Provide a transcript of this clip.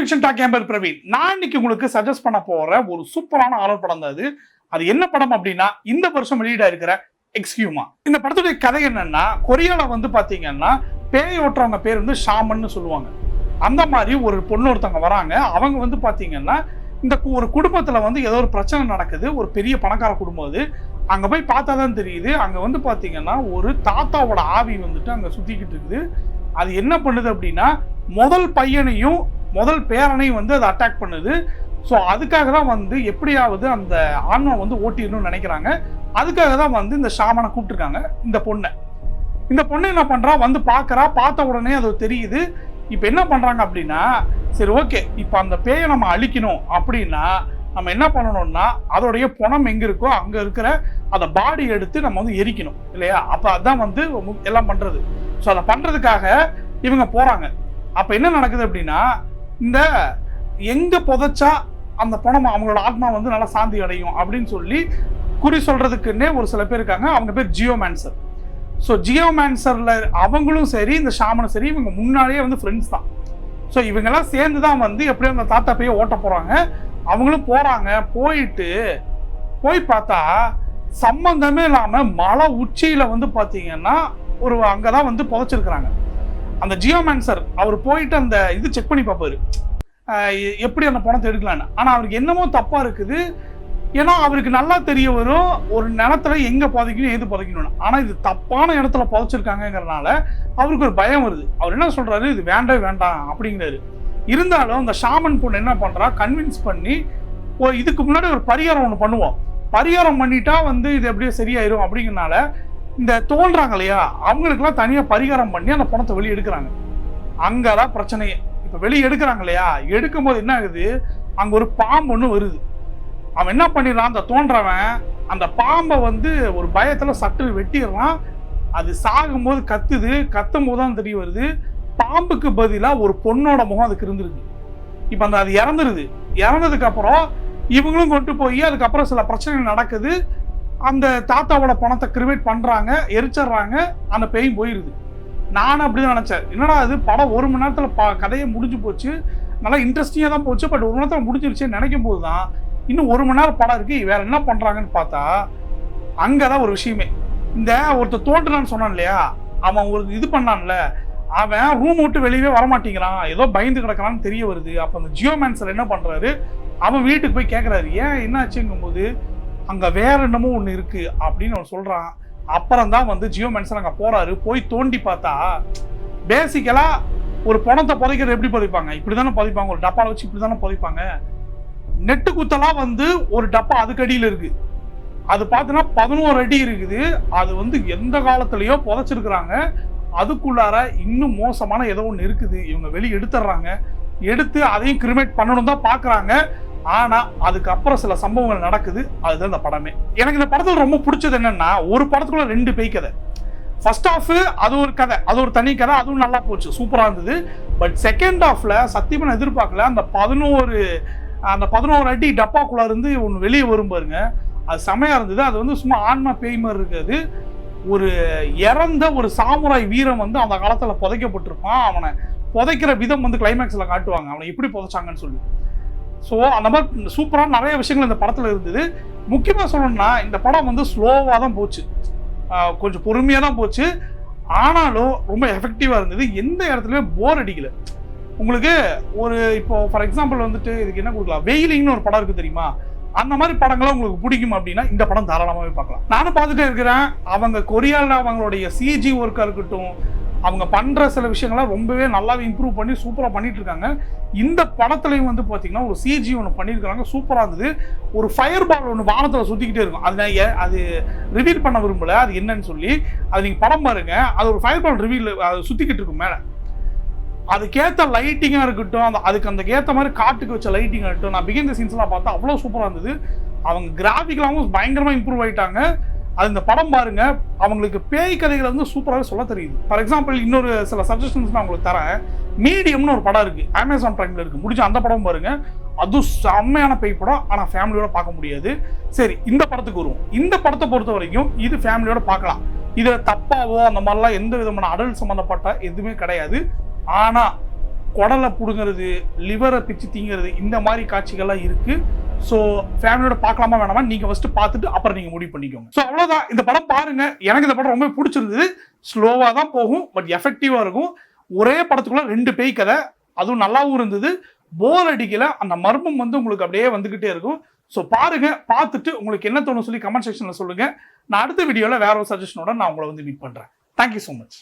Fiction talk camber Praveen. நான் இன்னைக்கு உங்களுக்கு சஜஸ்ட் பண்ண போற ஒரு சூப்பரான ஹாரர் படம் தான் அது. அது என்ன படம் அப்படின்னா, இந்த வருஷம் வெளியிட இருக்கிற எக்ஸ்கியூமா. இந்த படத்துடைய கதை என்னன்னா, கொரியால வந்து பாத்தீங்கன்னா பேய் ஓட்டுறவங்க பேர் வந்து ஷாமன்னு சொல்லுவாங்க. அந்த மாதிரி ஒரு பொண்ணு ஒருத்தவங்க வராங்க. அவங்க வந்து பாத்தீங்கன்னா இந்த ஒரு குடும்பத்துல வந்து ஏதோ ஒரு பிரச்சனை நடக்குது. ஒரு பெரிய பணக்கார குடும்பம் அது. அங்க போய் பார்த்தா தான் தெரியுது, அங்க வந்து பாத்தீங்கன்னா ஒரு தாத்தாவோட ஆவி வந்துட்டு அங்க சுத்திக்கிட்டு இருக்குது. அது என்ன பண்ணுது அப்படின்னா, முதல் பையனையும் முதல் பேரனையும் வந்து அதை அட்டாக் பண்ணுது. ஸோ அதுக்காக தான் வந்து எப்படியாவது அந்த ஆன்மா வந்து ஓட்டிடணும்னு நினைக்கிறாங்க. அதுக்காக தான் வந்து இந்த ஷாமனை கூப்பிட்டுருக்காங்க. இந்த பொண்ணு என்ன பண்றா, வந்து பார்க்கறா. பார்த்த உடனே அது தெரியுது. இப்போ என்ன பண்றாங்க அப்படின்னா, சரி ஓகே, இப்போ அந்த பேயை நம்ம அழிக்கணும் அப்படின்னா நம்ம என்ன பண்ணணும்னா, அதோடைய பணம் எங்க இருக்கோ அங்க இருக்கிற அந்த பாடி எடுத்து நம்ம வந்து எரிக்கணும் இல்லையா? அப்ப அதான் வந்து எல்லாம் பண்றது. ஸோ அதை பண்றதுக்காக இவங்க போறாங்க. அப்ப என்ன நடக்குது அப்படின்னா, இந்த எங்க புதைச்சா அந்த பணம் அவங்களோட ஆத்மா வந்து நல்லா சாந்தி அடையும் அப்படின்னு சொல்லி குறி சொல்றதுக்குன்னே ஒரு சில பேர் இருக்காங்க. அவங்க பேர் ஜியோமேன்சர். ஸோ ஜியோமேன்சர்ல அவங்களும் சரி இந்த ஷாமனும் சரி இவங்க முன்னாடியே வந்து ஃப்ரெண்ட்ஸ் தான். ஸோ இவங்கெல்லாம் சேர்ந்து தான் வந்து எப்படியும் அந்த தாத்தா போய் ஓட்ட போறாங்க. அவங்களும் போறாங்க. போய் பார்த்தா சம்பந்தமே இல்லாம மலை உச்சியில வந்து பாத்தீங்கன்னா ஒரு அங்கதான் வந்து புதைச்சிருக்கிறாங்க. அந்த ஜியோமேன்சர் அவர் போயிட்டு அந்த இது செக் பண்ணி பார்ப்பாரு, எப்படி அந்த பணத்தை எடுக்கலான்னு. ஆனா அவருக்கு என்னமோ தப்பா இருக்குது. ஏன்னா அவருக்கு நல்லா தெரிய வரும் ஒரு நிலத்துல எங்க புதைக்கணும் எது புதைக்கணும்னு. ஆனா இது தப்பான இடத்துல புதைச்சிருக்காங்கிறதுனால அவருக்கு ஒரு பயம் வருது. அவர் என்ன சொல்றாரு, இது வேண்டாம் அப்படிங்கிறாரு. இருந்தாலும் அந்த ஷாமன் பொண்ணு என்ன பண்றா, கன்வின்ஸ் பண்ணி இதுக்கு முன்னாடி ஒரு பரிகாரம் ஒன்று பண்ணுவோம், பரிகாரம் பண்ணிட்டா வந்து இது எப்படியோ சரியாயிரும் அப்படிங்கிறனால இந்த தோன்றாங்க இல்லையா, அவங்களுக்குலாம் தனியா பரிகாரம் பண்ணி அந்த பணத்தை வெளியே எடுக்கிறாங்க. அங்கதான் பிரச்சனையே. இப்ப வெளியே எடுக்கிறாங்க இல்லையா, எடுக்கும் போது என்ன ஆகுது, அங்க ஒரு பாம்பு ஒண்ணு வருது. அவன் என்ன பண்ணிடுறான், அந்த தோன்றவன் அந்த பாம்பை வந்து ஒரு பயத்துல சட்டு வெட்டிடுறான். அது சாகும்போது கத்தும் போது தான் தெரிய வருது, பாம்புக்கு பதிலா ஒரு பொண்ணோட முகம் அதுக்கு இருந்திருக்கு. இப்ப அந்த அது இறந்ததுக்கு அப்புறம் இவங்களும் கொண்டு போய் அதுக்கப்புறம் சில பிரச்சனைகள் நடக்குது. அந்த தாத்தாவோட பணத்தை கிரிவேட் பண்றாங்க, எரிச்சிடுறாங்க. அந்த பேயும் போயிருது. நானும் அப்படிதான் நினைச்சேன், என்னடா அது படம் 1 மணி நேரத்துல கதையை முடிஞ்சு போச்சு, நல்லா இன்ட்ரெஸ்டிங்கா தான் போச்சு, பட் 1 மணி நேரத்துல முடிஞ்சிருச்சுன்னு நினைக்கும் போதுதான் இன்னும் 1 மணி நேரம் படம் இருக்கு, வேற என்ன பண்றாங்கன்னு பார்த்தா அங்கதான் ஒரு விஷயமே. இந்த ஒருத்தர் தோன்றுனான்னு சொன்னான் இல்லையா, அவன் ஒரு இது பண்ணான்ல, அவன் ரூம் விட்டு வெளியவே வரமாட்டேங்கிறான், ஏதோ பயந்து கிடக்கிறான்னு தெரிய வருது. அப்ப அந்த ஜியோமேன்சர் என்ன பண்றாரு, அவன் வீட்டுக்கு போய் கேட்கறாரு, ஏன் என்ன ஆச்சுங்கும் போது அங்க வேற என்னமோ ஒண்ணு இருக்கு அப்படின்னு அவன் சொல்றான். அப்புறம் தான் வந்து ஜியோமேன்சர் அங்க போறாரு. போய் தோண்டி பார்த்தா பேசிக்கலா ஒரு பணத்தை புதைக்கிறது எப்படி புதைப்பாங்க, இப்படிதானே புதைப்பாங்க, ஒரு டப்பால வச்சு இப்படிதானே புதைப்பாங்க. நெட்டு குத்தலாம் வந்து ஒரு டப்பா அதுக்கு அடியில் இருக்கு. அது பார்த்தீங்கன்னா 11 அடி இருக்குது. அது வந்து எந்த காலத்திலயோ புதைச்சிருக்கிறாங்க. அதுக்குள்ளார இன்னும் மோசமான ஏதோ ஒன்று இருக்குது. இவங்க வெளியே எடுத்துடுறாங்க. எடுத்து அதையும் கிரிமேட் பண்ணணும் தான் பாக்குறாங்க. ஆனா அதுக்கப்புறம் சில சம்பவங்கள் நடக்குது. அதுதான் இந்த படமே. எனக்கு இந்த படத்துல ரொம்ப பிடிச்சது என்னன்னா, ஒரு படத்துக்குள்ள 2 பேய் கதை. ஃபர்ஸ்ட் ஹாஃப் அது ஒரு கதை, அது ஒரு தனி கதை, அதுவும் நல்லா போச்சு, சூப்பரா இருந்தது. பட் செகண்ட் ஹாஃப்ல சத்தியமா நான் எதிர்பார்க்கல. அந்த 11 அடி டப்பாக்குள்ள இருந்து ஒன்று வெளியே வரும் பாருங்க, அது செமையா இருந்தது. அது வந்து சும்மா ஆன்மா பேய் மாதிரி இருக்காது. ஒரு இறந்த ஒரு சாமுராய் வீரன் வந்து அந்த காலத்துல புதைக்கப்பட்டிருப்பான். அவனை புதைக்கிற விதம் வந்து கிளைமேக்ஸ்ல காட்டுவாங்க, அவனை எப்படி புதைச்சாங்கன்னு சொல்லி. ஸோ அந்த மாதிரி சூப்பரான நிறைய விஷயங்கள் இந்த படத்துல இருந்தது. முக்கியமாக சொல்லணும்னா இந்த படம் வந்து ஸ்லோவாக தான் போச்சு, கொஞ்சம் பொறுமையாக தான் போச்சு. ஆனாலும் ரொம்ப எஃபெக்டிவாக இருந்தது. எந்த இடத்துலையுமே போர் அடிக்கல. உங்களுக்கு ஒரு இப்போ ஃபார் எக்ஸாம்பிள் வந்துட்டு இதுக்கு என்ன கொடுக்கலாம், வெயிலிங்னு ஒரு படம் இருக்கு தெரியுமா, அந்த மாதிரி படங்கள்லாம் உங்களுக்கு பிடிக்கும் அப்படின்னா இந்த படம் தாராளமாகவே பார்க்கலாம். நானும் பார்த்துட்டே இருக்கிறேன். அவங்க கொரியாவில் அவங்களுடைய சிஜி ஒர்க்காக இருக்கட்டும், அவங்க பண்ற சில விஷயங்கள்லாம் ரொம்பவே நல்லாவே இம்ப்ரூவ் பண்ணி சூப்பரா பண்ணிட்டு இருக்காங்க. இந்த படத்துலையும் வந்து பாத்தீங்கன்னா ஒரு சிஜி ஒன்று பண்ணியிருக்காங்க, சூப்பரா இருந்தது. ஒரு ஃபயர் பால் ஒன்று வானத்துல சுத்திக்கிட்டே இருக்கும். அது ரிவீல் பண்ண விரும்பல அது என்னன்னு சொல்லி. அது நீங்க படம் பாருங்க, அது ஒரு ஃபயர் பால் ரிவீல் சுத்திக்கிட்டு இருக்கும் மேல. அதுக்கேற்ற லைட்டிங்கா இருக்கட்டும், அதுக்கு அந்த ஏற்ற மாதிரி காட்டுக்கு வச்ச லைட்டிங்கா இருக்கட்டும், நான் பிகின் தி சீன்ஸ்லாம் பார்த்தா அவ்வளோ சூப்பரா இருந்தது. அவங்க கிராஃபிக்லாவும் பயங்கரமா இம்ப்ரூவ் ஆயிட்டாங்க. அது இந்த படம் பாருங்க, அவங்களுக்கு பேய் கதைகளை வந்து சூப்பராகவே சொல்ல தெரியுது. ஃபார் எக்ஸாம்பிள் இன்னொரு சில சஜஷன்ஸ் நான் உங்களுக்கு தரேன். மீடியம்னு ஒரு படம் இருக்கு, அமேசான் பிரைம்ல இருக்கு, முடிஞ்ச அந்த படம் பாருங்க. அதுவும் செம்மையான பேய் படம், ஆனால் ஃபேமிலியோட பார்க்க முடியாது. சரி, இந்த படத்துக்கு வருவோம். இந்த படத்தை பொறுத்த வரைக்கும் இது ஃபேமிலியோட பார்க்கலாம். இதில் தப்பாவோ அந்த மாதிரிலாம் எந்த விதமான அடல்ட் சம்மந்தப்பட்ட எதுவுமே கிடையாது. ஆனால் குடலை புடுங்கிறது, லிவரை பிச்சு தீங்கிறது, இந்த மாதிரி காட்சிகள்லாம் இருக்கு. ஸோ ஃபேமிலியோட பார்க்கலாமா வேணாமா நீங்க ஃபர்ஸ்ட் பார்த்துட்டு அப்புறம் நீங்க முடிவு பண்ணிக்கோங்க. ஸோ அவ்வளோதான், இந்த படம் பாருங்க. எனக்கு இந்த படம் ரொம்ப பிடிச்சிருந்தது. ஸ்லோவாக தான் போகும், பட் எஃபெக்டிவா இருக்கும். ஒரே படத்துக்குள்ள 2 பேய் கதை, அதுவும் நல்லாவும் இருந்தது. போர் அடிக்கல, அந்த மர்மம் வந்து உங்களுக்கு அப்படியே வந்துகிட்டே இருக்கும். ஸோ பாருங்க, பார்த்துட்டு உங்களுக்கு என்ன தோணும் சொல்லி கமெண்ட் செக்ஷன்ல சொல்லுங்க. நான் அடுத்த வீடியோல வேற ஒரு சஜஷனோட நான் உங்களை வந்து மீட் பண்றேன். Thank you so much.